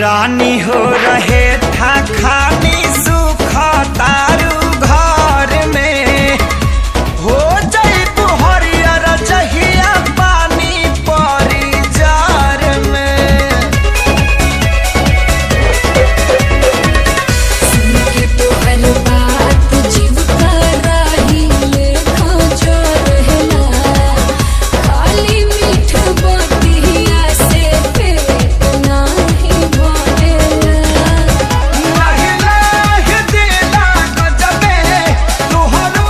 रानी हो रहे था खानी सुख तारू घर में हो जाई हरियर जहिया पानी परी जार में। सुन के तो हर बात जीव का राही लेखा जो रहला खाली मीठ बतिया से पेट नाही भरेला। लहिला दिला गजबे तोहरो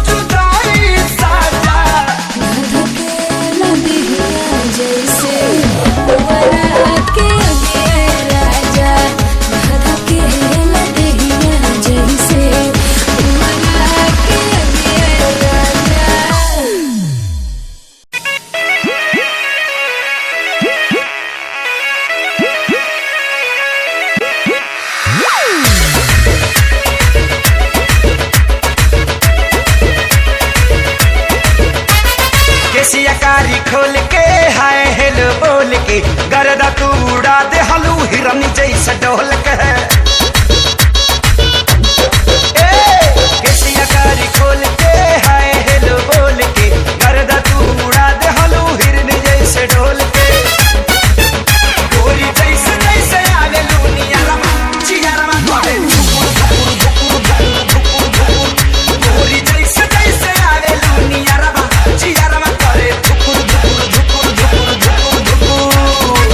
जुदाई साजा धधकेला दिहिया जैसे वरा के अगे राजा धधकेला दिहिया जैसे वरा के अगे राजा। केसिया कारी खोल के हाय हेलो बोल के गर्दा तू उड़ा दे हलू हिरनी जैसा डोल के केसिया कारी खोल के हाय हेलो बोल के गर्दा तू उड़ा दे हलू हिरनी जैसे डोल के गोरी जैसे जैसे आवे लूनिया रमा चिया रमा गोरे गोरी जैसे जैसे आवे लूनिया रमा चिया रमा करे धुकुर धुकुर धुकुर धुकुर धुकुर धुकुर।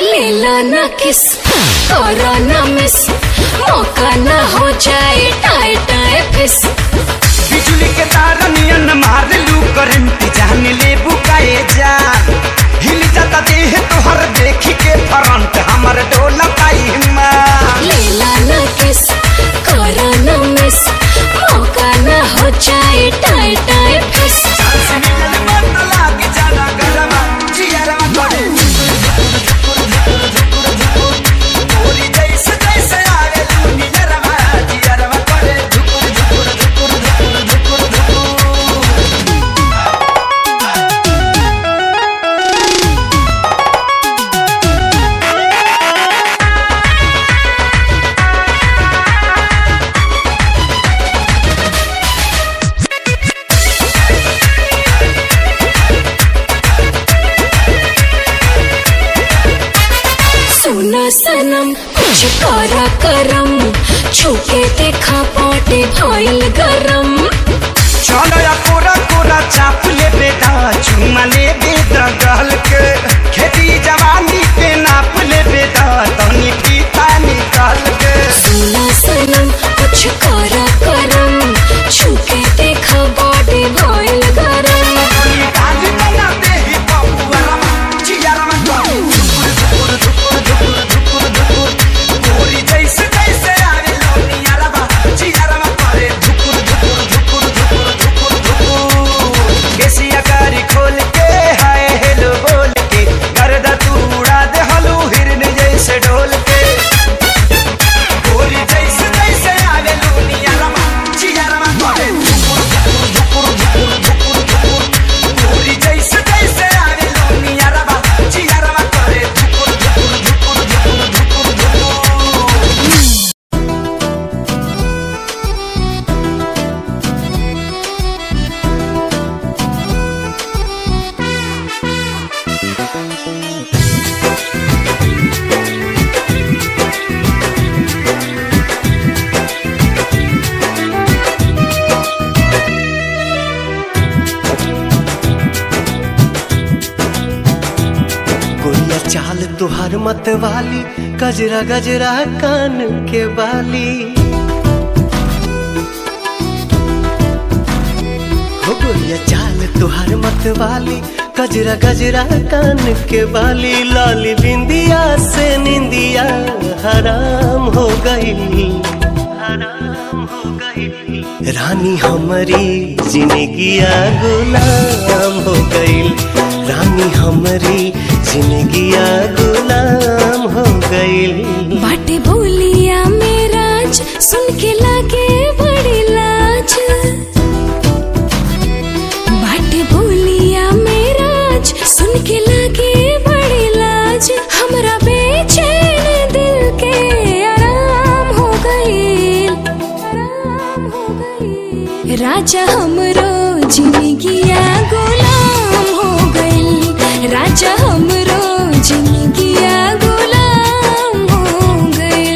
लेला ना किस करो ना मिस मौका ना हो जाए टाए टाए फिस। बिजली के तार नियन मार लू करंट जान ले बुकाए जान हिल जाता देह तोहर देखी के फ्रंट हमर डोलकाई मां। लेला ना किस करो ना मिस मौका ना हो जाए टाए टाए फिस। मिलन मत लागे जाना गरमा जियरमा करे धुकुर धुकुर धुकुर धुकुर धुकुर गोरी जैसे जैसे आवे लूनिया रमा जियरमा करे धुकुर धुकुर धुकुर धुकुर धुकुर धुकुर। सुना सनम कुछ करा करम छुके देखा पोटे भइल गरम। चलो या कोरा कोरा चाप ले बेटा चुमा ले बेटा गहल के खेती जवानी के नाप ले बेटा तनी पीता निकाल के। सुना सनम कुछ करा करम छुके देखा बॉडी भइल गरम। गाली बना दे ही बबुआ रमा चिया रमा करे धुकुर धुकुर धुकुर धुकुर धुकुर गोरी जैसे जैसे आवे लौनिया रमा चिया रमा करे धुकुर धुकुर धुकुर धुकुर धुकुर धुकुर। केसिया कारी खोल के हाय हेलो बोल के गर्दा तू उड़ा दे हलू हिरन जैसे डोल के गोरी जैसे जैसे आवे लूनिया रमा चिया रमा करे धुकुर धुकुर धुकुर धुकुर धुकुर गोरी जैसे जैसे आवे लूनिया रमा चिया रमा करे धुकुर धुकुर धुकुर धुकुर धुकुर धुकुर। गोरिया चाल तुहार मत वाली गजरा गजरा कान के बाली हो गोरिया चाल तुहार मत वाली गजरा गजरा कान के बाली लाली बिंदिया से निंदिया हराम हो गई हराम हो गई रानी हमारी जिंदगिया गुलाम हो गई रानी हमारी जिंदगिया गुलाम हो गई। बाटे बोलिया मेरा सुन के लागे बड़ी लाज, बाटे बोलिया मेरा सुन के लागे बड़ी लाज, हमरा बेचैन दिल के आराम हो गई, आराम हो गई। राजा हमरो जिंदगिया गुलाम हो गई, राजा हमरो जिंदगिया गुलाम हो गई।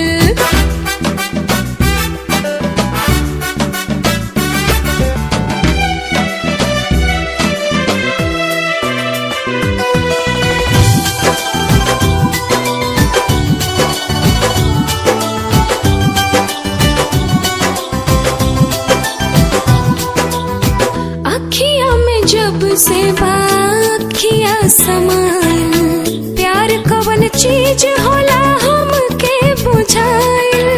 अखिया में जब से बाखिया समाइल, प्यार कवन चीज होला हमके बुझाइल।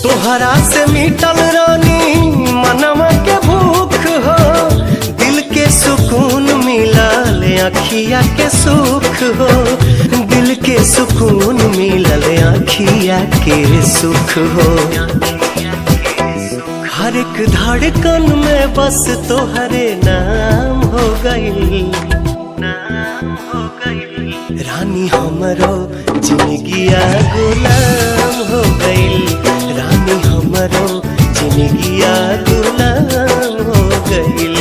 तोहरा से मिटल रानी मनवा के भूख हो, दिल के सुकून मिलल अखिया के सुख हो, दिल के सुकून मिलल अखिया के सुख हो। हर एक धड़कन में बस तोहरे नाम हो गई, नाम हो गई। रानी हमरो जिंदगिया गुलाम हो गई, रानी हमरो जिंदगिया गुलाम हो गई।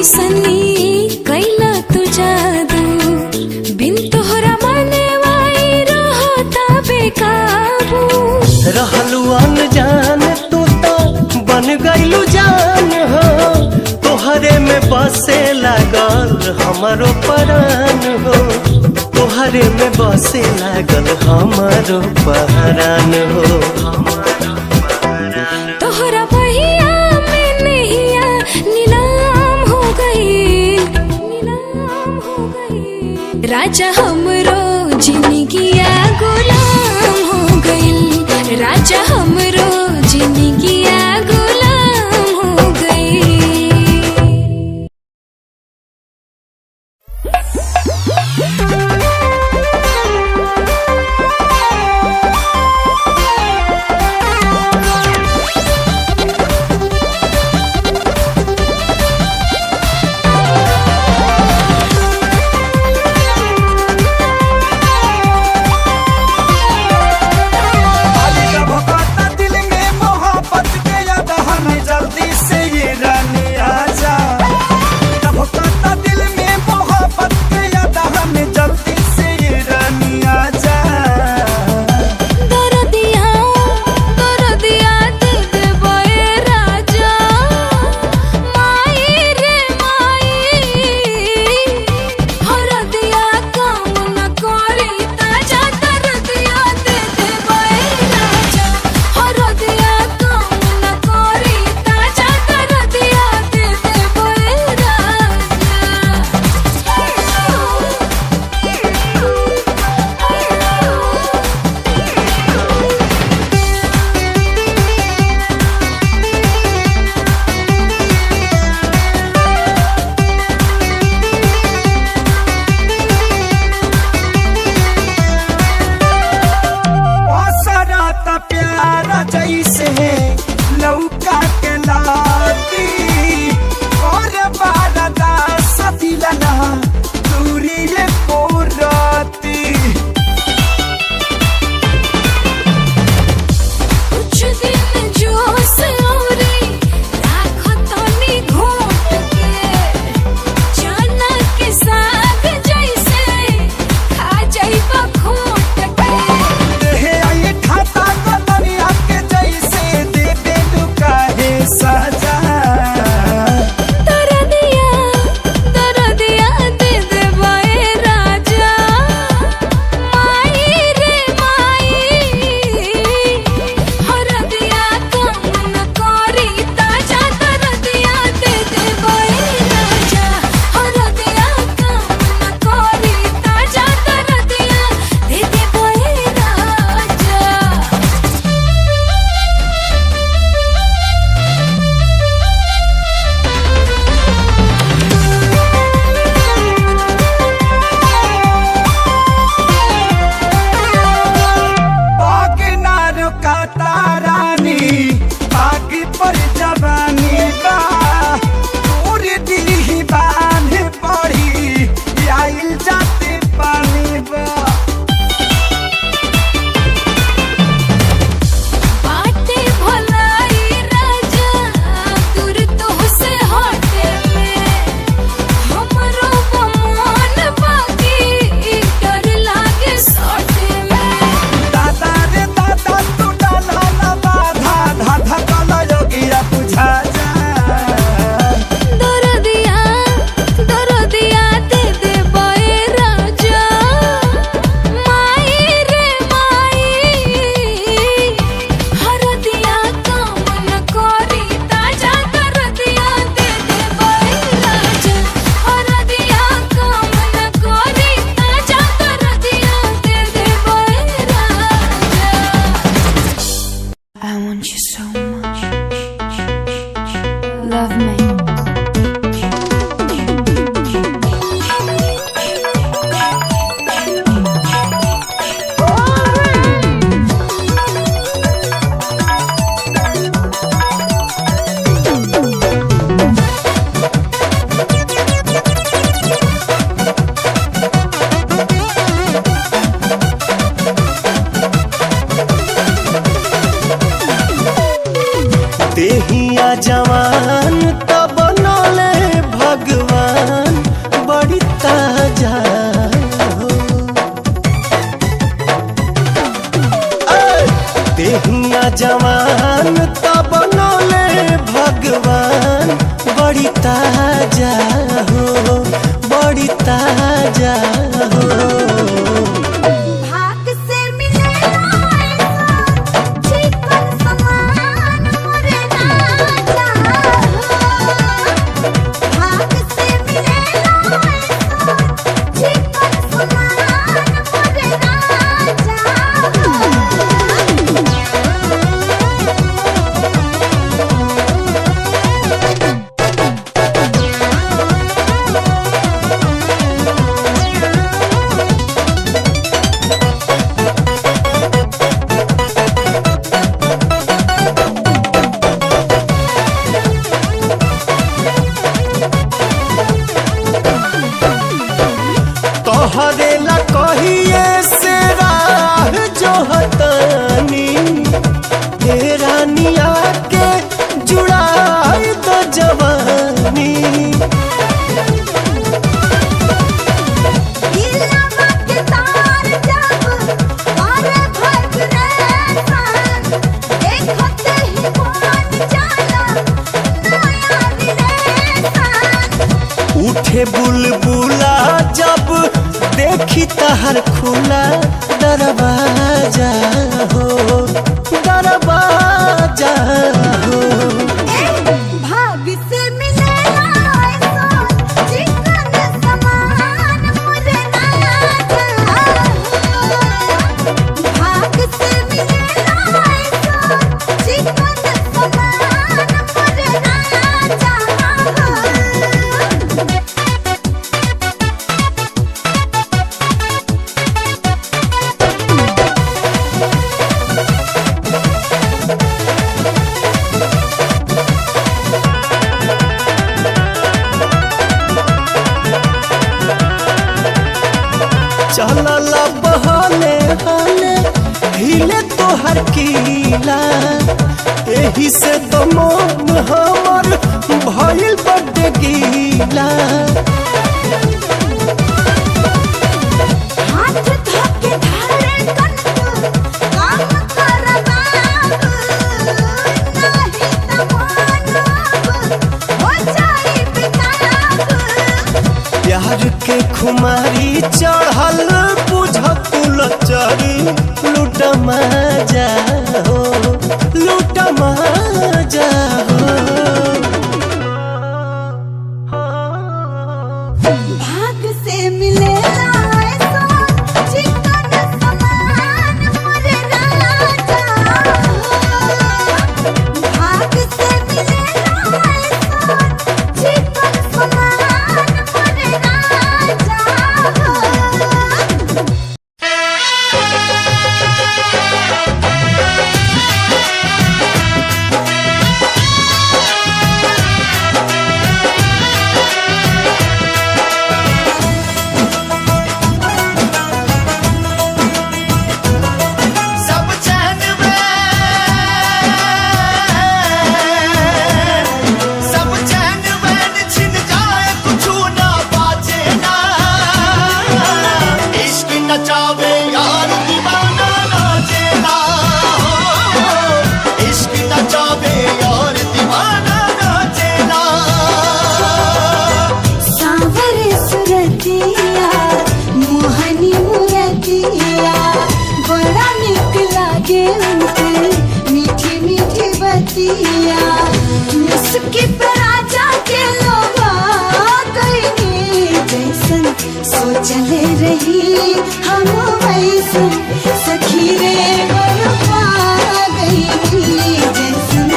सनी कैला तू जादू, बिन तोहरा मने वाई रहता बेकाबू। रहलू अनजान तू तो बन गईलू जान हो, तोहरे में बसे लागल हमारो परान हो, तोहरे में बसे लागल हमारो पहरान हो। तोहरा बहिया में नैया नीलाम हो गई, नीलाम हो गई। राजा हमरो जिंदगिया गुलाम हो गई, राजा हमरो जिंदगिया गुलाम हो गई। जवान तब बनौले भगवान बड़ी ताजा हो, बड़ी ताजा हो। भाग से मिलेला ऐसा चिकन समान मोरे राजा हो। भाग से मिलेला ऐसा चिकन समान मोरे राजा हो। तोहरे ला कहिए से राह जो हतानी हे रानिया के जुड़ाई तो जवानी। दिलवा के तार जब और भग रेसान देखते ही मान जाला नया रिलेशन। उठे बुलबुला जब देखी तहर खुला दरवाजा हो, दरवाजा हो। भाग से मिलेला ऐसा चिकन समान मोरे राजा हो। भाग से मिलेला ऐसा चिकन समान मोरे राजा हो। चलला बहले हले हिले तोहर कीला, एही से तो मन हमर भइल बड्डे गीला। हाथ धोके धारे कनको काम कर बाबू नहीं त मानब हो जाई बेताब। प्यार के खुमारी चढ़ल बुझ कुलचरी लूट मजा हो, लूट मजा हो। भाग से मिलेला ऐसा चिकन समान मोरे राजा हो। भाग से मिलेला ऐसा चिकन समान मोरे राजा हो। सब चैन में सब चैन वैन छिन जाए कुछ ना बाचे ना। इश्क नचावे यार दीवाना नाचे ना। इश्क नचावे यार दीवाना नाचे ना। सांवर सुरतिया मोहनी मुरतिया बड़ा निक लागे उनके मीठी मीठी बतिया। मुस्की पे राजा के लोगा गईनी जैसन सोचले रही हम वैसन सखी रे बरपा गईनी जैसन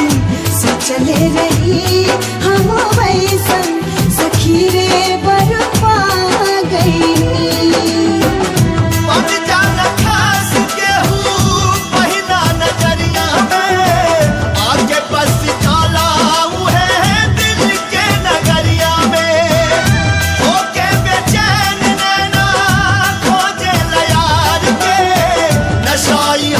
सोचले रही हम वैसन सखी रे बरपा गईनी। बन जाना खास केहू पहिला नजरिया में आके बस जाला उहे दिल के नगरिया में। होके बेचैन नैना खोजे यार के नशाई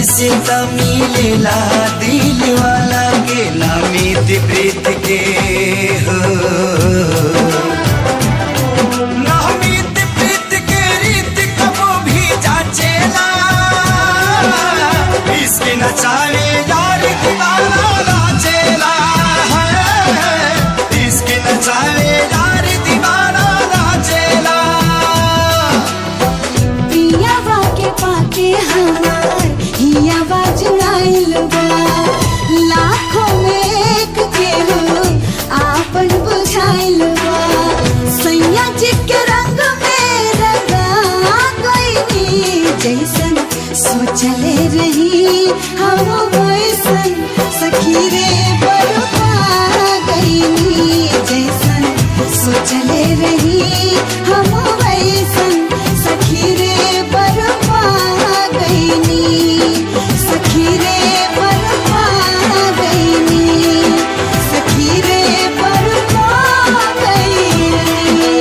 से मिलेला दिल वाला के नामित प्रीत के हो नामित प्रीत के रीत कबो भी जाचेला इसके नचावे यार दीवाना नाचेला इसके नचावे यार दीवाना नाचेला पियावा के पाके हमार हियावा जुड़ाइल बा लाखों में एक के हो आपन बुझाइल बा सैया जी के रंग में रंगा गईनी जैसन सोचले रही हम वैसन सखी रे बरपा गईनी जैसन सोचले रही हम वैसन सखी रे बरपा गईनी सखी रे बरपा गईनी सखी रे बरपा गईनी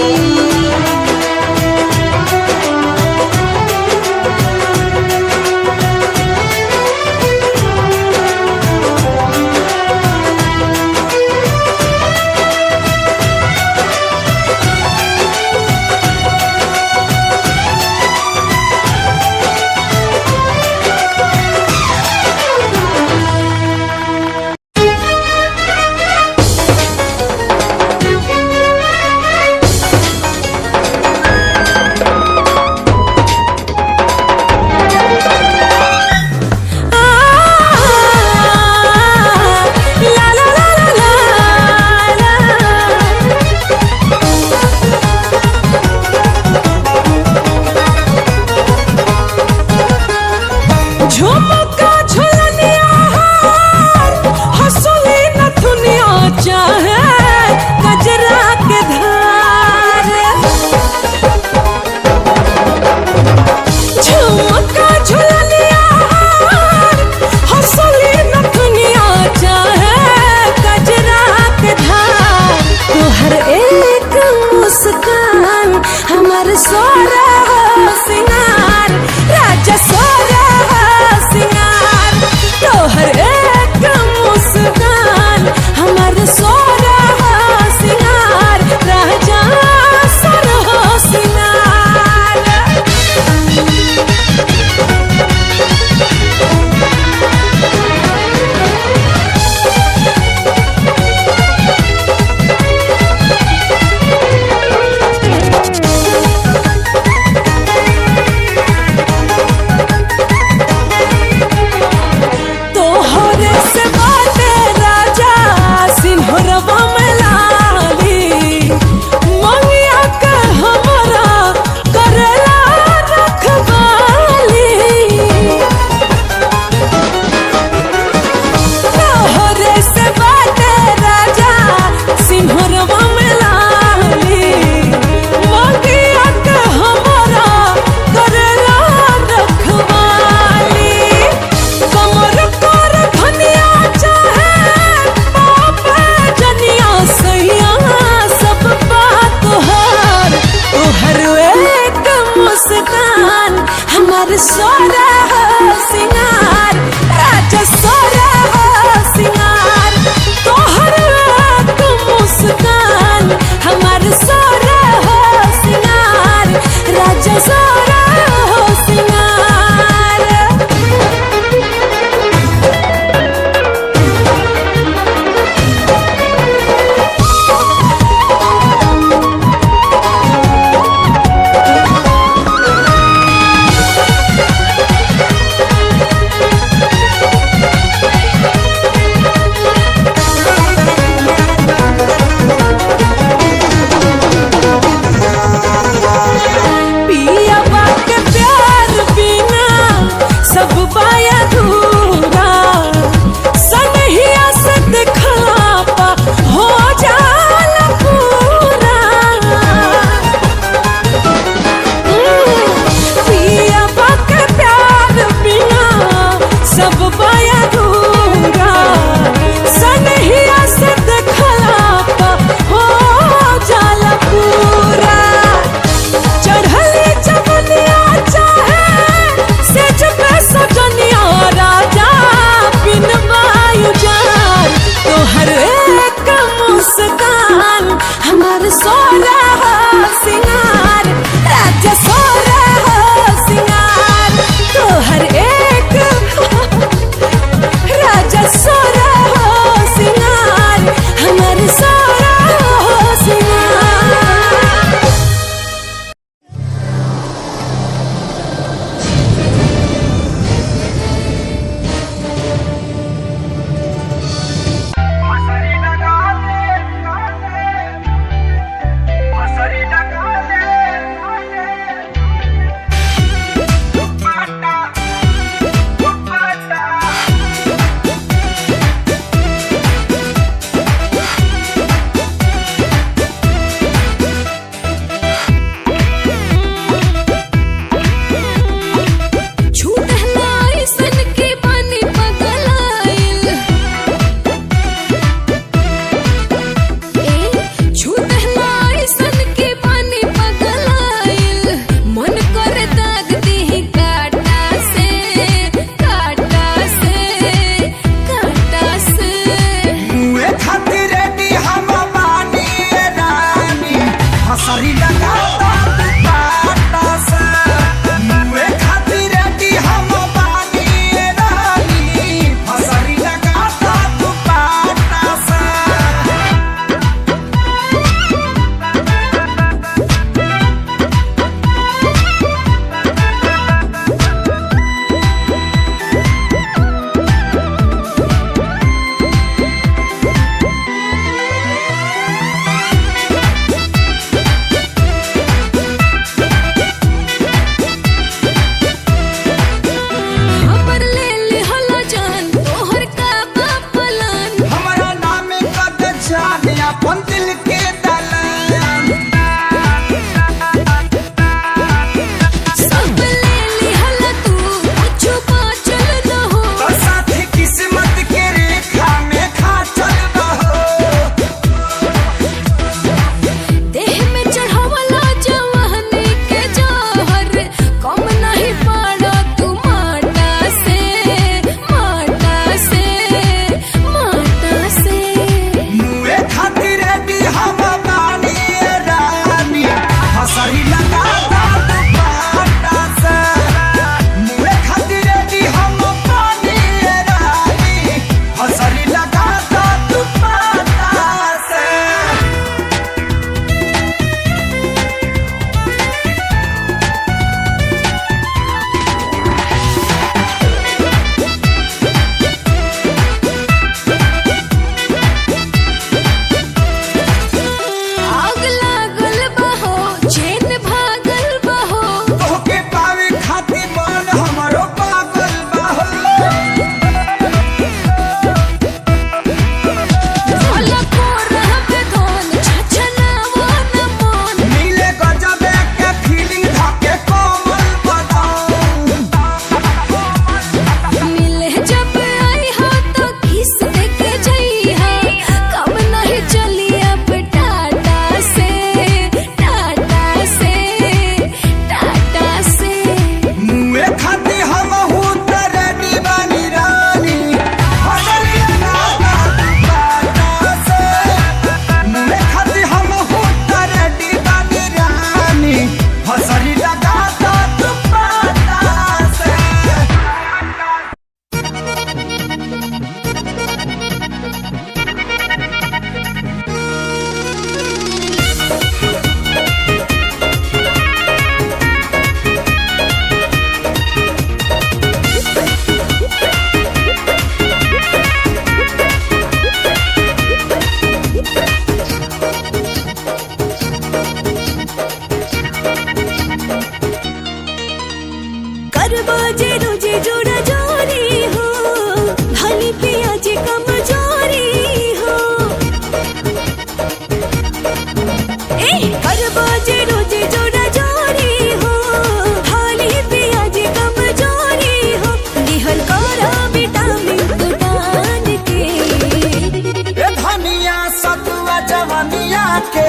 के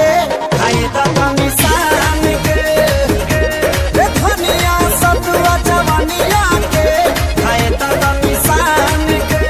खाए तनी सान के ए धनिया सतुआ जवानिया के खाए तनी सान के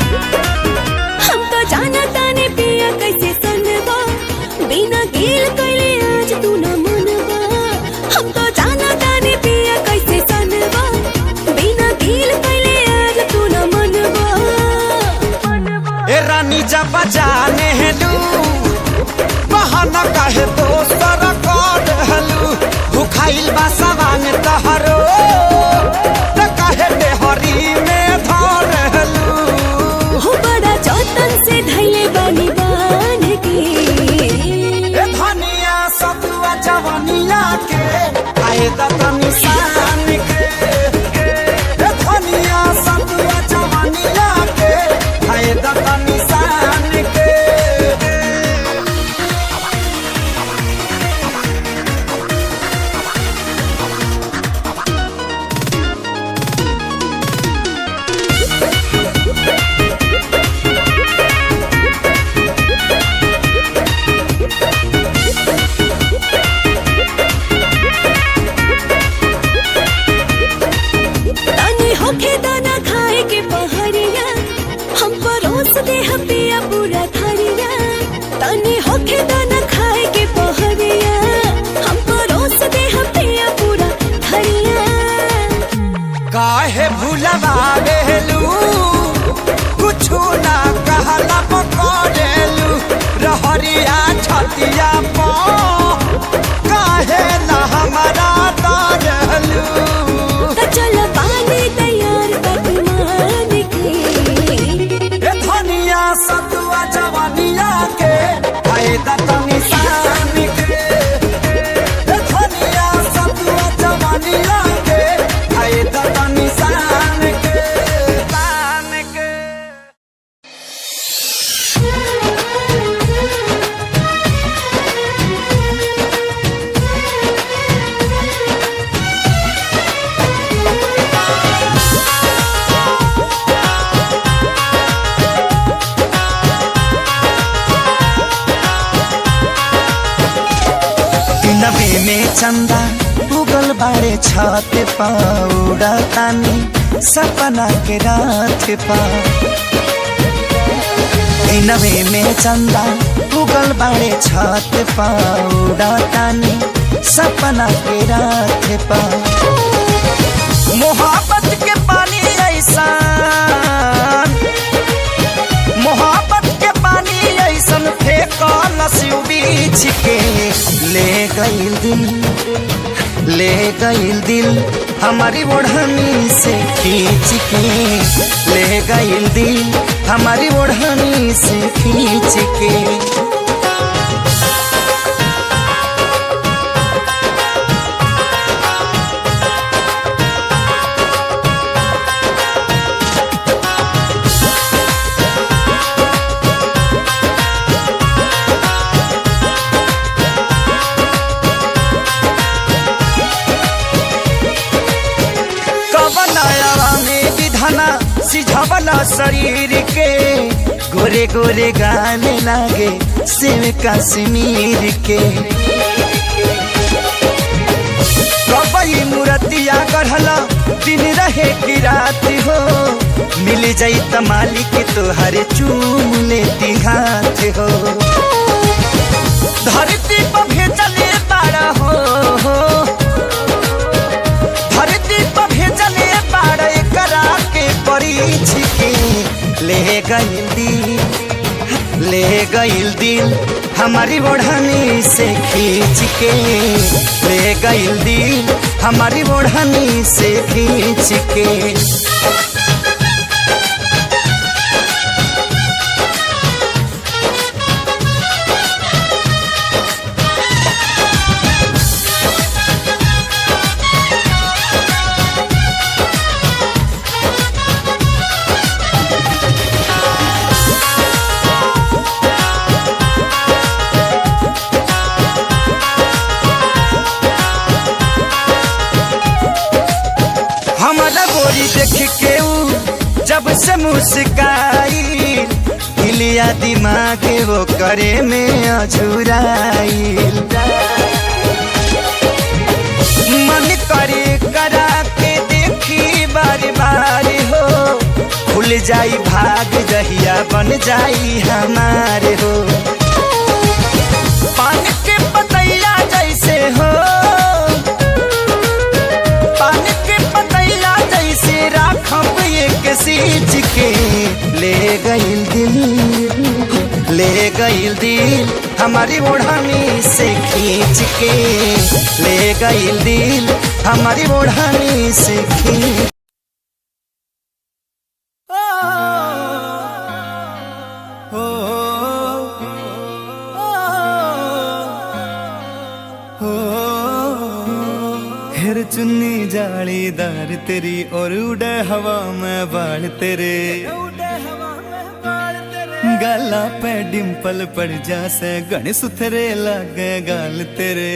हम तो जाना ताने पिया कैसे सनबा बिना गिल कैले आज तू न मनबा हम तो जाना ताने पिया कैसे सनबा बिना गिल कैले आज तू न मनबा ए रानी जब जाने हेलू बहाना काहे दोसर कर हेलू भुखाइल बा सवांग तहरो त काहे देहरी में धर हेलू हो बड़ा जतन से धैले बानी बान के ए धनिया सतुआ जवानिया के आए तनी सान के ए धनिया सतुआ जवानिया के आए तनी सान के तनी होके दाना खाए के पहरिया हम परोस दे पिया पूरा थरिया तनी होके दाना खाए के पहरिया हम परोस दे पिया पूरा थरिया काहे भूलवा बेलू कुछु ना कहला पकड़ेलू रहरिया छतिया पो काहे ना हमारा तारलू त चल पानी तैयार पकवान के ए धनिया सतुआ जवानिया के आए तनी सान के ए धनिया सतुआ जवानिया के आए तनी सान के सान के नबे में चंदा उगल बाड़े छत पाउडा तानी सपना के रात पा नबे में चंदा उगल बाड़े छत पाउडा तानी सपना के रात पा मोहब्बत के पानी ऐसा मोहब्बत के पानी ऐसन फेंकल सिउ बीछ के ले गइल दिल हमारी ओढ़नी से खींच के ले गइल दिल हमारी ओढ़नी से खींच के सिझवला शरीर के गोरे गोरे गाने लागे सेव कश्मीर के कबई मूर्तिया गढ़ला दिन रहे की रात हो मिल जाई त मालिक तोहरे चूम लेती हाथ हो धरती पर भेजले तारा हो धरती पर भेजले तारा एकरा के परीछ के ले गइल दिल हमारी ओढ़नी से खींच के ले गइल दिल हमारी ओढ़नी से खींच के देख के ऊ जब से मुस्काई दिलिया दिमाग वो करे में अझुराई मन करे करा के देखी बार बार हो खुल जाई भाग जहिया बन जाई हमारे हो पान के पतैया जैसे हो पान के पतैया जैसे राखब एक सींच के ले गइल दिल हमारी ओढ़ानी से खींच के ले गइल दिल हमारी ओढ़ानी से खींच फिर चुन्नी जालीदार तेरी और उड़े हवा में बाल तेरे गाला पे डिम्पल पड़ जा से गण सुथरे लागे गाल तेरे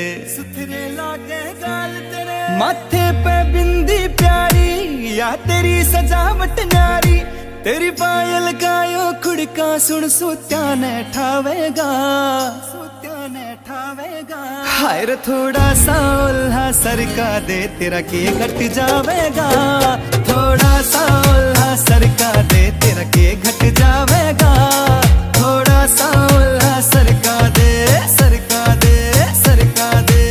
माथे पे बिंदी प्यारी या तेरी सजावट न्यारी तेरी पायल गायो खुड़का सुन सोत्या ने ठावेगा हाय रे थोड़ा सा उल्हा सरका दे तेरा के घट जावेगा थोड़ा सा उल्हा सरका दे तेरा के घट जावेगा थोड़ा सा उल्हा सरका दे सरका दे सरका दे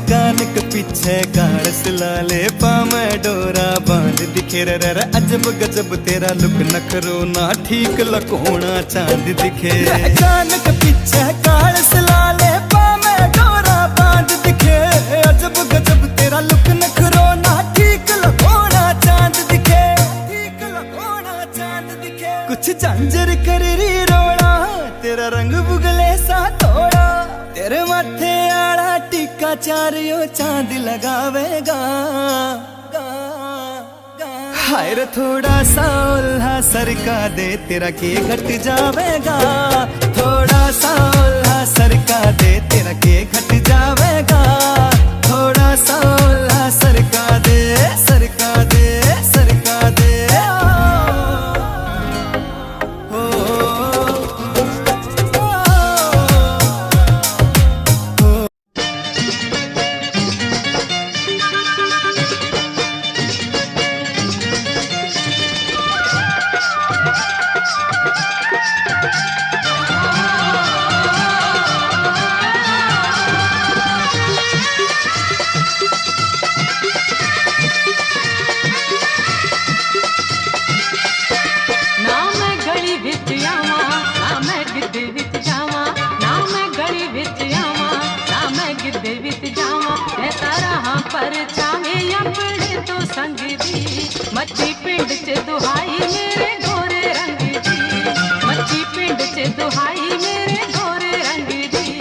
कान के पीछे गाड़ सिलाले पामे डोरा बांध दिखे रे अजब गजब तेरा लुक नखरो ना ठीक लकोना चांद दिखे कान के पीछे गाड़ सिलाले पामे डोरा बांध दिखे अजब गजब तेरा लुक नखरो ना ठीक लकोना चांद दिखे ठीक लकोना चांद दिखे कुछ झांझर कर री रोड़ा तेरा रंग बुगले सा तोड़ा तेरे माथे आड़ा टिक्का चारियो चांद लगावेगा हाय रे थोड़ा सा उल्हा सरका दे तेरा के घट जावेगा थोड़ा सा उल्हा सरका दे तेरा के घट जावेगा थोड़ा सा उल्हा सरका दे सरका दे सरका दे मच्छी पिंड च दुहाई मेरे गोरे रंग दी मच्छी पिंड च दुहाई मेरे गोरे रंग दी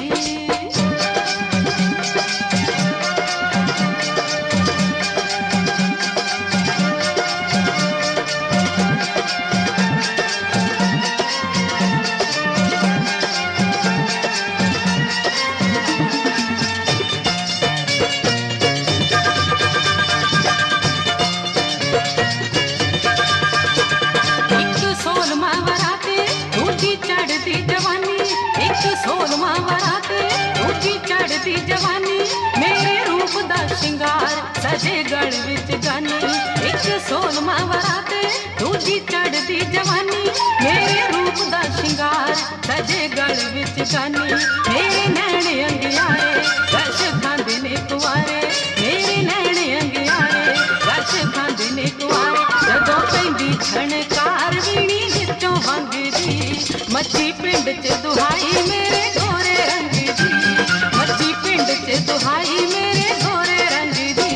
जवानी मेरे रूप दा शिंगार सजे गल विच गानी एक सोलमा वराते दूजी चढ़दी जवानी मेरे रूप दा शिंगार सजे गल विच गानी मेरे नैन अंगियारे रश खांदे ने कुआरे मेरे नैन अंगियारे रश खांदे ने कुआरे जदों पैंदी छणकार वीणी विचों वंगदी मच्छी पिंड च दुहाई मेरे गोरे रंग दी मच्छी पिंड च दुहाई मेरे गोरे रंग दी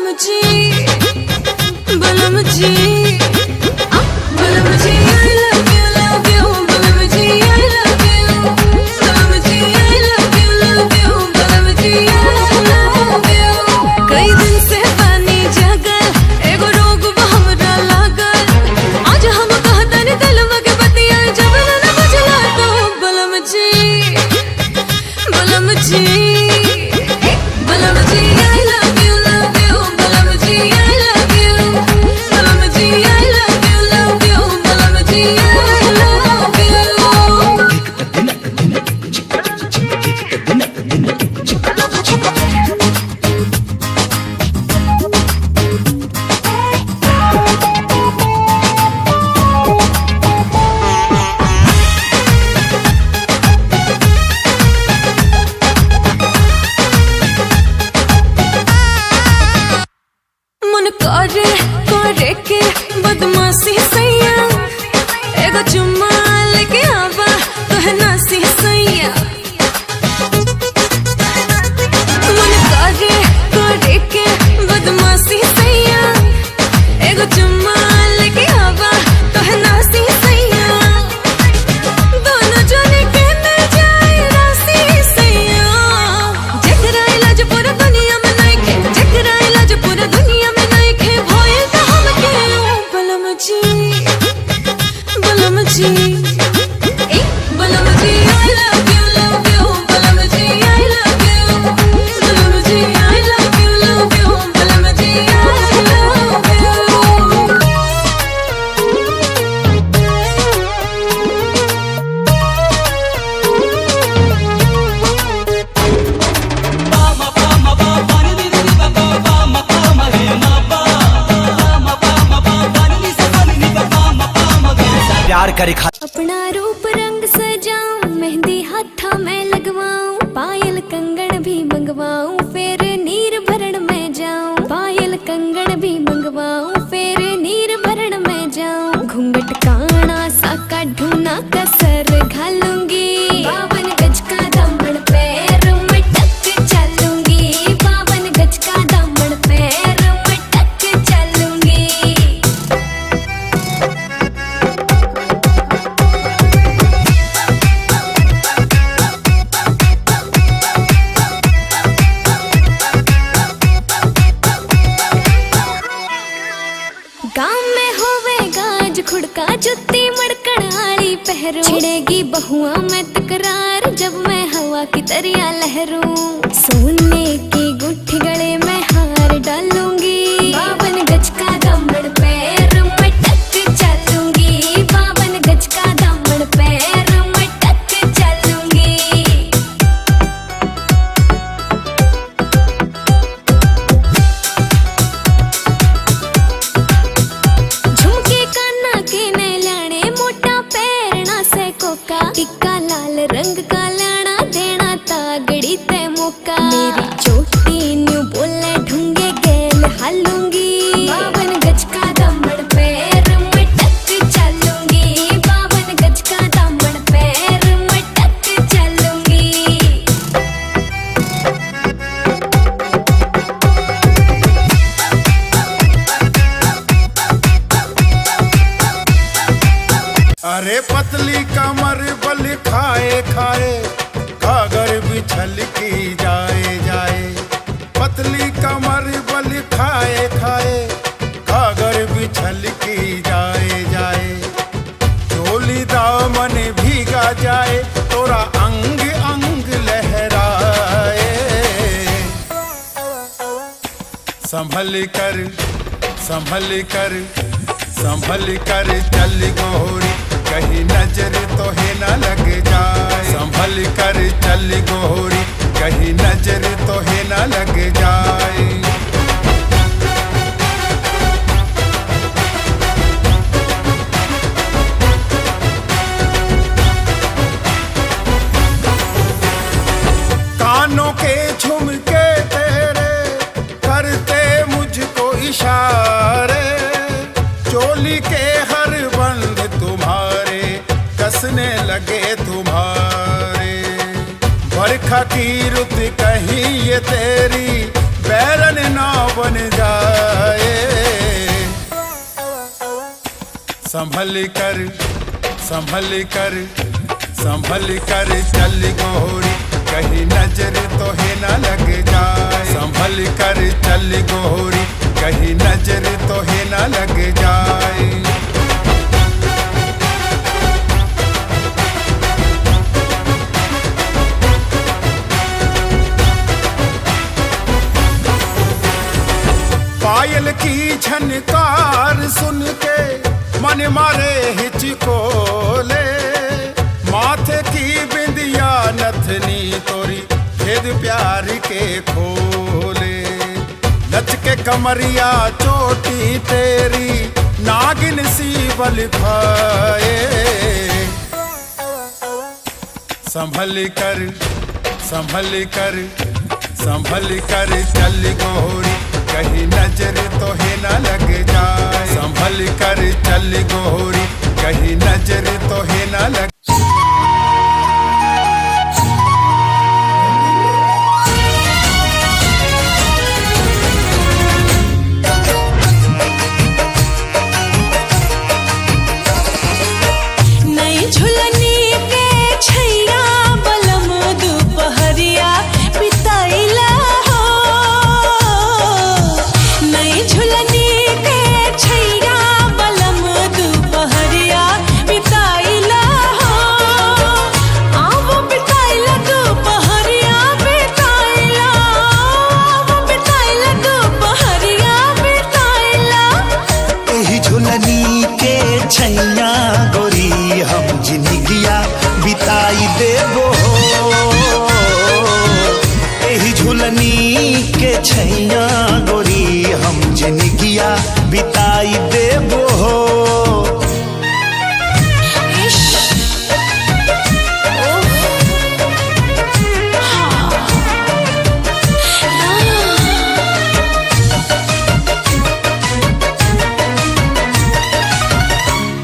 जी बलम जी बलम जी I love you बलम जी I love you बलम जी I love you बलम जी I love you। कई दिन से पानी जागल एगो रोग हमरा लागल आज हम कहतन दिलवा के बतिया जब न बुझला तो बलम जी बलम जी बलम जी I love you बलम जी I love you बलम जी I love you बलम जी I love you। मन करे के बदमाशी सैया एगो चुम्मा लेके आवा तोहे नासी सैया मन करे के बदमाशी सैया एगो चुम्मा लेके आवा तोहे नासी सैया दोनों जने के न जाए रासी सैया जकरा इलाज पूरा दुनिया में नहीं के जकरा इलाज पूरा दुनिया में नहीं के भइल त हम के बलम जी बलम जी ए बलम जी I love you बलम जी I love you बलम जी I love you बलम जी I love you। प्यार करे अपना रूप रंग सजाऊं मेहंदी हाथा में लगवाऊं पायल कंगन भी मंगवाऊं फिर नीर भरण में जाऊं पायल कंगन भी मंगवाऊं फिर नीर भरण में जाऊं घूंघट काना सा काढूं कसर घालूंगी 52 गज का दामन पैर में टक चलूंगी 52 गज का दामन पैर में टक चलूंगी। गाँव में होवे गाज खुड़का जुत्ती मड़कण आली पहरू छिड़ेगी बहुआ में तकरार जब मैं हवा की तरिया लहरूं सोने की गुट्ठी गले में हार डालूंगी 52 गज का दामन पैर में टक चलूंगी 52 गज का दामन पैर में टक चलूंगी। झुमके काना के ने लाने मोटा पैरना से कोका टिक्का लाल रंग का लाना देना तागड़ी ते मौका मेरी चोटी न्यू बोले ढूंगे गेल हालूंगी 52 गज का दामन पैर में टक चलूंगी 52 गज का दामन पैर में टक चलूंगी। अरे पतली कमर बल खाए खाए कागर बिछल की जाए जाए पतली कमर बल खाए खाए कागर बिछल की जाए जाए चोली दामन भीगा जाए तोरा अंग अंग लहराए संभल कर संभल कर संभल कर चल गोरी कहीं नजर तो है न लग जाए संभल कर चल गोरी कहीं नजर तो है न लग जाए। कानों के झुमके तेरे करते मुझको इशारे चोली के हर बंद तुम्हारे कसने लगे तुम्हारे बरखा की रुत कहीं ये तेरी बैरन ना बन जा संभल कर संभल कर संभल कर चल गोरी, कहीं नजर तो है न लग जाए। संभल कर चल गोरी, कहीं नजर तो है न लग जाए। पायल की झनकार सुन के मन मारे हिचकोले, माथे की बिंदिया नथनी तोरी भेद प्यार के खोले। नच के कमरिया चोटी तेरी नागिन सी बल खाए। संभल कर संभल कर संभल कर चल गोरी, कहीं नजर तो है न लग जाए। संभल कर चल गोरी, कहीं नजर तो है न लग। नई झुलनी के छैया बलम दुपहरिया बिताइला हो। नई झुलनी के छैया बलम दुपहरिया बिताइला हो। आवो बिताइला दुपहरिया बिताइला, आवो बिताइला दुपहरिया बिताइला। एही झुलनी के छैया गोरी हम जिंदगिया बिताई देबो। एही झुलनी के छैया गोरी हम जिंदगिया बिताई देबो।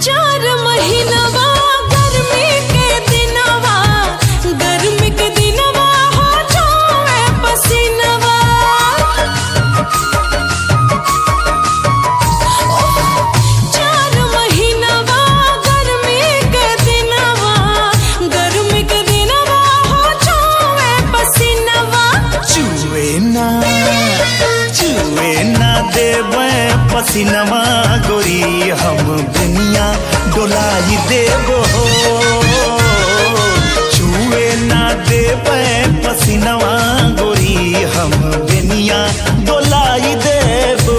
चार महीनवा गर्मी के दिनवा, गर्मी के दिनवा हो जावे पसीनवा। चार महीनवा गर्मी के दिनवा, गर्मी के दिनवा हो जावे पसीनवा। चुए ना देवे पसीनवा गोरी हम दुनिया डोलाई देबो। चुए ना देवे पसीनवा गोरी हम दुनिया डोलाई देबो।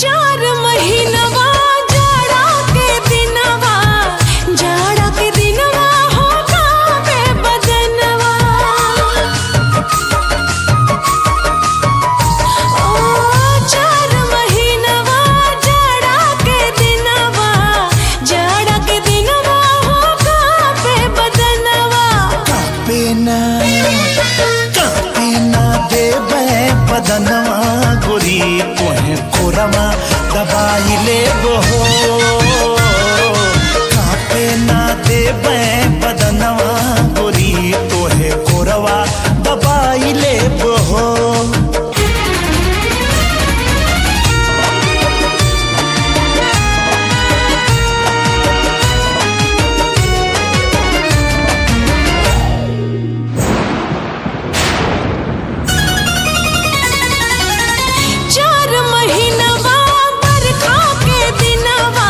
चार महीनवा जाड़ा के दिनवा, जाड़ा के दिनवा हो जावे बदनवा। ओ चार महीनवा जाड़ा के दिनवा, जाड़ा के दिनवा हो जावे बदनवा। कापे ना देवे बदनवा गोरी तोहे कोरमा दबाई लेबो। कापे ना देवे बदनवा गोरी तोहे कोरवा दबाई लेबो। चार महीनवा बरखा के दिनवा,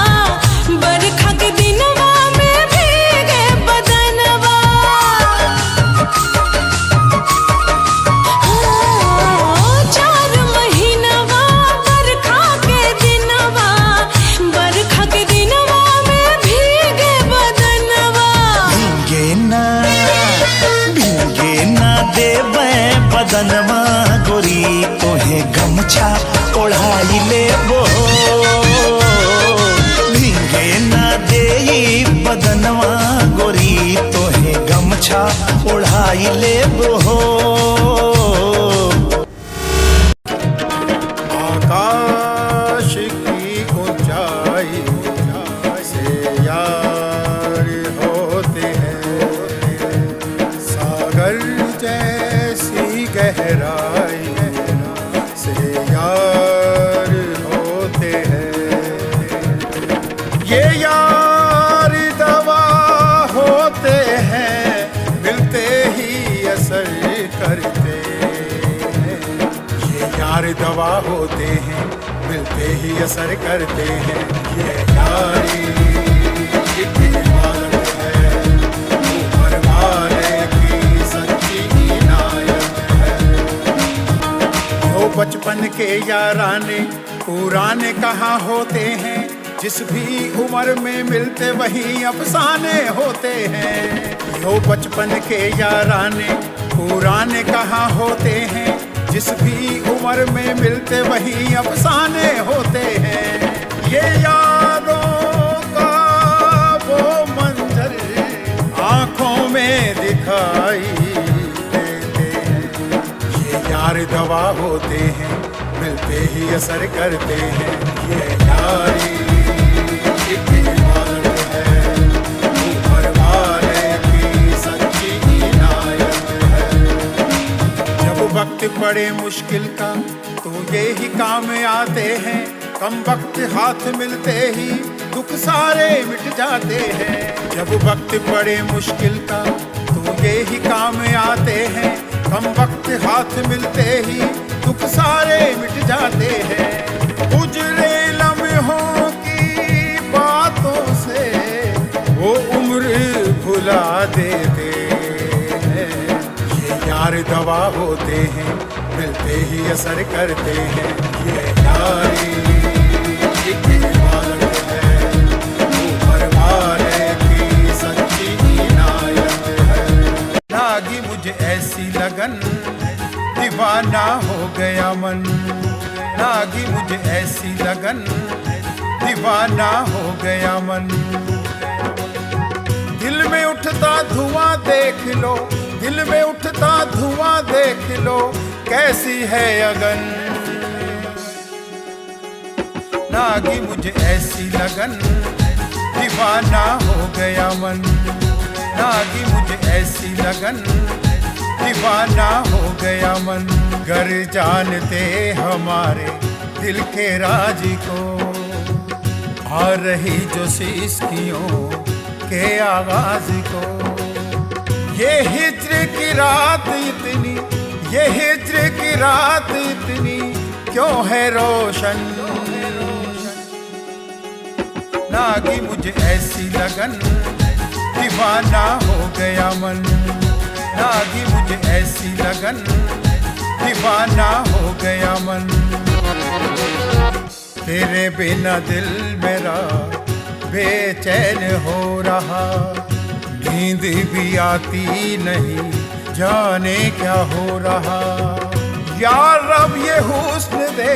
बरखा के दिनवा में भीगे बदनवा। चार महीनवा बरखा के दिनवा, बरखा के दिनवा में भीगे बदनवा। भीगे ना देवे बदनवा गोरी तोहे गमछा ओढ़ाई लेबो। भीगे ना देई बदनवा गोरी तोहे गमछा ओढ़ाई लेबो। गहराई से यार होते हैं। ये यार दवा होते हैं, मिलते ही असर करते हैं। ये यार दवा होते हैं, मिलते ही असर करते हैं। ये यारी एक इबादत है, ऊपर वाले की सच्ची इनायत है। जो बचपन के याराने पुराने कहाँ होते हैं, जिस भी उम्र में मिलते वही अफसाने होते हैं। जो बचपन के याराने पुराने कहाँ होते हैं, जिस भी उम्र में मिलते वही अफसाने होते हैं। ये यादों का वो मंजर आंखों में दिखाई देते हैं। ये यार दवा होते हैं, मिलते ही असर करते हैं। ये यारी एक इबादत है, ऊपर वाले की सच्ची इनायत है। जब वक्त पड़े मुश्किल का तो ये ही काम आते हैं। कम वक्त हाथ मिलते ही दुख सारे मिट जाते हैं। जब वक्त पड़े मुश्किल का तो ये ही काम आते हैं। कम वक्त हाथ मिलते ही दुख सारे मिट जाते हैं। गुजरे लम्हों की बातों से वो उम्र भुला देते हैं। ये यार दवा होते हैं, मिलते ही असर करते हैं। ये यारी एक इबादत है, ऊपर वाले की सच्ची इनायत है। लागी मुझे ऐसी लगन, दीवाना हो गया मन। लागी मुझे ऐसी लगन, दीवाना हो गया मन। दिल में उठता धुआं देख लो, दिल में उठता धुआं देख लो, कैसी है अगन। लागी मुझे ऐसी लगन, दीवाना हो गया मन। लागी मुझे ऐसी लगन, दीवाना हो गया मन। गर जानते हमारे दिल के राज को, आ रही जो सिसकियों के आवाज को। ये हिज्र की रात इतनी, ये हिज्र की रात इतनी क्यों है रोशन। लागी मुझे ऐसी लगन, दीवाना हो गया मन। लागी मुझे ऐसी लगन, दीवाना हो गया मन। तेरे बिना दिल मेरा बेचैन हो रहा, नींद भी आती नहीं, जाने क्या हो रहा। या रब ये हुस्न दे,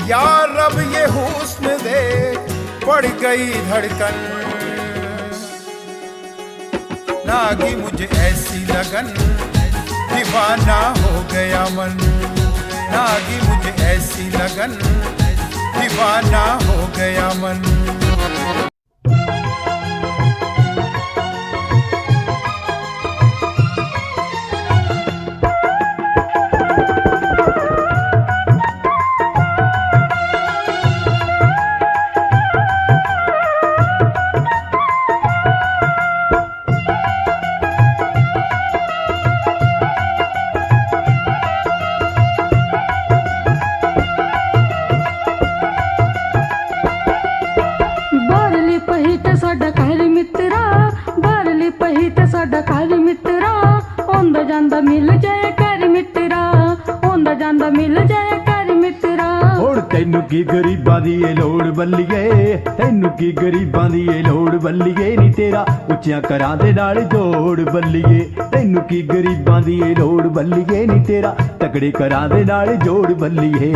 या रब ये हुस्न दे, बढ़ गई धड़कन। लागी मुझे ऐसी लगन, दीवाना हो गया मन। लागी मुझे ऐसी लगन, दीवाना हो गया मन। ਤੈਨੂੰ ਕੀ ਗਰੀਬਾਂ ਦੀ ਏ ਲੋੜ ਬੱਲੀਏ, ਤੈਨੂੰ ਕੀ ਗਰੀਬਾਂ ਦੀ ਏ ਲੋੜ ਬੱਲੀਏ ਨੀ ਤੇਰਾ ਉੱਚਿਆਂ ਘਰਾਂ ਦੇ ਨਾਲ ਜੋੜ ਬੱਲੀਏ। ਤੈਨੂੰ ਕੀ ਗਰੀਬਾਂ ਦੀ ਏ ਲੋੜ ਬੱਲੀਏ ਨੀ ਤੇਰਾ ਤਕੜੇ ਘਰਾਂ ਦੇ ਨਾਲ ਜੋੜ ਬੱਲੀਏ।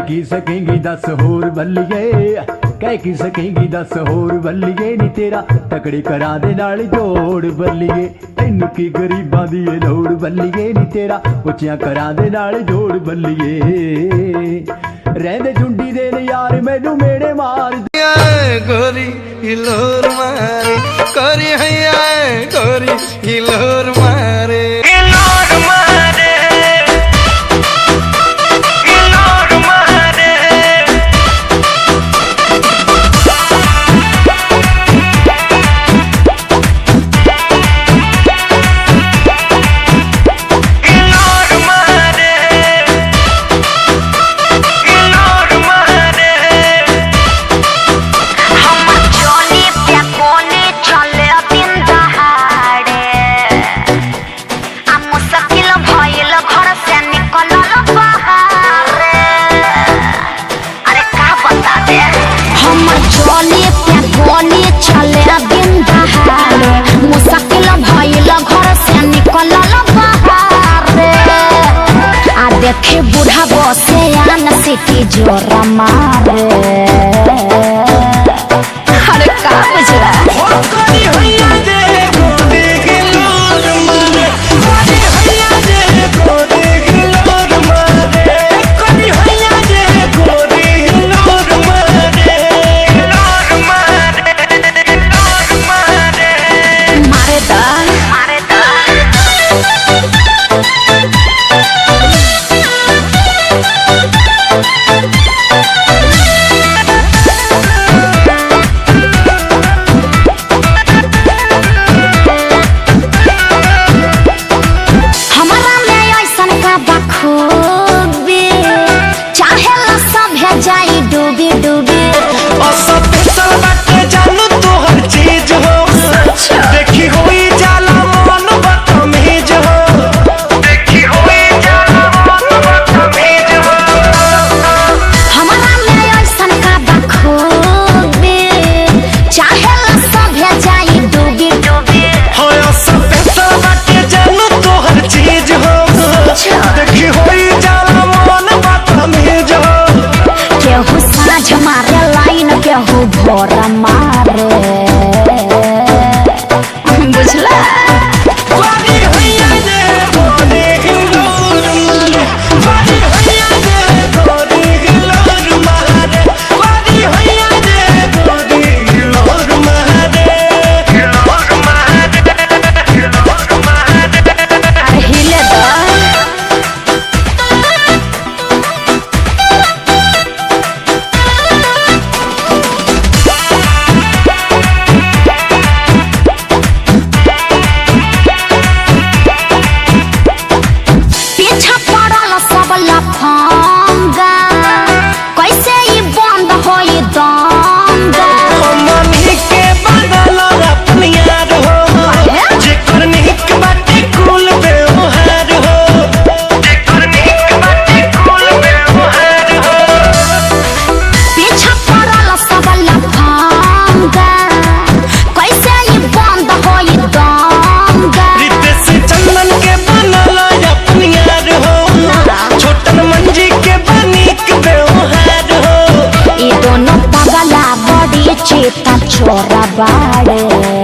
की सकेंगी 10 होर बल्लिए, कह की सकेंगी 10 होर बल्लिए नी तेरा तकड़े करा दे नाल जोड़ बल्लिए। तैनू की गरीबां दी ए लोड़ बल्लिए नी तेरा उच्चियां करा दे नाल जोड़ बल्लिए। रहंदे झुंडी दे ने यार मैनू मेड़े मार गोरी हिलोर मारे कोरी हैया गोरी हिलोर मारे देखे बूढ़ा बसे आन सिटी जोरा मारे। अरे का बुझला जाई डूबी डूबी जानू तो हर चीज हो देखी हुई जाला मन बदतमीज हो, देखी हुई जाला मन बदतमीज हो। हमारा में ऐसन का बखूबी चाहे सब जाई डूबी डूबी हो सब पैसा बाटे जानू तो हर चीज हो देखी हुई जाला मन बदतमीज हो। केहू साँझ मारे लाइन केहू भोर मारे बुझला। कैसे ही बंद होई दंगा मम्मी के बदल अपनी यार हो जेकर निक बाटे कुल व्यवहार हो, जेकर निक बाटे कुल व्यवहार हो। पीछा पड़ल सब लफंगा कैसे ही बंद होई दंगा रितेश चंदन के बनल अपनी यार हो छोटन मंजी के बनिक व्यवहार हो। ये दोनों पगला बड़ी चेता छोरा बाड़े।